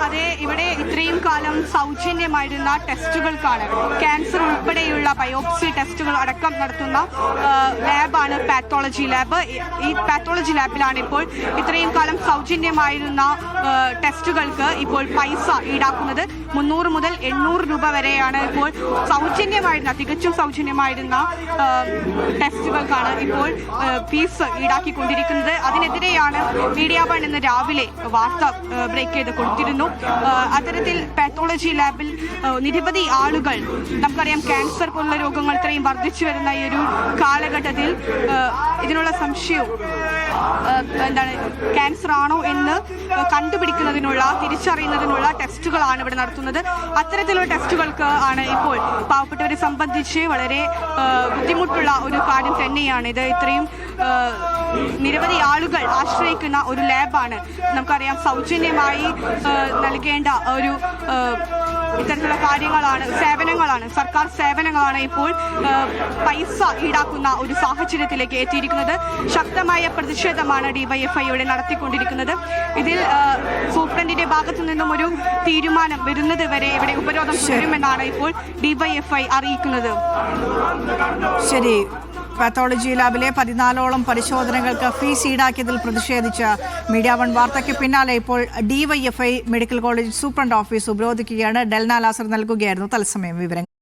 അതെ, ഇവിടെ ഇത്രയും കാലം സൗജന്യമായിരുന്ന ടെസ്റ്റുകൾക്കാണ് ക്യാൻസർ ഉൾപ്പെടെയുള്ള ബയോപ്സി ടെസ്റ്റുകൾ അടക്കം നടത്തുന്ന ലാബാണ് പാത്തോളജി ലാബ്. ഈ പാത്തോളജി ലാബിലാണ് ഇപ്പോൾ ഇത്രയും കാലം സൗജന്യമായിരുന്ന ടെസ്റ്റുകൾക്ക് ഇപ്പോൾ പൈസ ഈടാക്കുന്നത്. 300 മുതൽ 800 രൂപ വരെയാണ് ഇപ്പോൾ തികച്ചും സൗജന്യമായിരുന്ന ടെസ്റ്റുകൾക്കാണ് ഇപ്പോൾ ഫീസ് ഈടാക്കിക്കൊണ്ടിരിക്കുന്നത്. അതിനെതിരെയാണ് മീഡിയ വൺ ഇന്ന് രാവിലെ വാർത്ത ബ്രേക്ക് ചെയ്ത് കൊടുത്തിരുന്നു. അത്തരത്തിൽ പാത്തോളജി ലാബിൽ നിരവധി ആളുകൾ, നമുക്കറിയാം ക്യാൻസർ പോലുള്ള രോഗങ്ങൾ ഇത്രയും വർദ്ധിച്ചു വരുന്ന ഈ ഒരു കാലഘട്ടത്തിൽ ഇതിനുള്ള സംശയവും ക്യാൻസർ ആണോ എന്ന് കണ്ടുപിടിക്കുന്നതിനുള്ള, തിരിച്ചറിയുന്നതിനുള്ള ടെസ്റ്റുകളാണ് ഇവിടെ നടത്തുന്നത്. അത്തരത്തിലുള്ള ടെസ്റ്റുകൾക്ക് ആണ് ഇപ്പോൾ പാവപ്പെട്ടവരെ സംബന്ധിച്ച് വളരെ ബുദ്ധിമുട്ടുള്ള ഒരു കാര്യം തന്നെയാണ് ഇത്. ഇത്രയും നിരവധി ആളുകൾ ആശ്രയിക്കുന്ന ഒരു ലാബാണ്. നമുക്കറിയാം സൗജന്യമായി നൽകേണ്ട ഒരു ഇത്തരത്തിലുള്ള സേവനങ്ങളാണ്, സർക്കാർ സേവനങ്ങളാണ് ഇപ്പോൾ പൈസ ഈടാക്കുന്ന ഒരു സാഹചര്യത്തിലേക്ക് എത്തിയിരിക്കുന്നത്. ശക്തമായ പ്രതിഷേധമാണ് ഡിവൈഎഫ്ഐ ഇവിടെ നടത്തിക്കൊണ്ടിരിക്കുന്നത്. ഇതിൽ സൂപ്രണ്ടിന്റെ ഭാഗത്തു നിന്നും ഒരു തീരുമാനം വരുന്നത് വരെ ഇവിടെ ഉപരോധം തുടരുമെന്നാണ് ഇപ്പോൾ ഡിവൈഎഫ്ഐ അറിയിക്കുന്നത്. ശരി, പാത്തോളജി ലാബിലെ 14ഓളം പരിശോധനകൾക്ക് ഫീസ് ഈടാക്കിയതിൽ പ്രതിഷേധിച്ച് മീഡിയ വൺ വാർത്തയ്ക്ക് പിന്നാലെ ഇപ്പോൾ DYFI medical college superintendent office ഉപരോധിക്കുകയാണ്. ഡെൽന ലാസർ നൽകുകയായിരുന്നു തത്സമയം വിവരങ്ങൾ.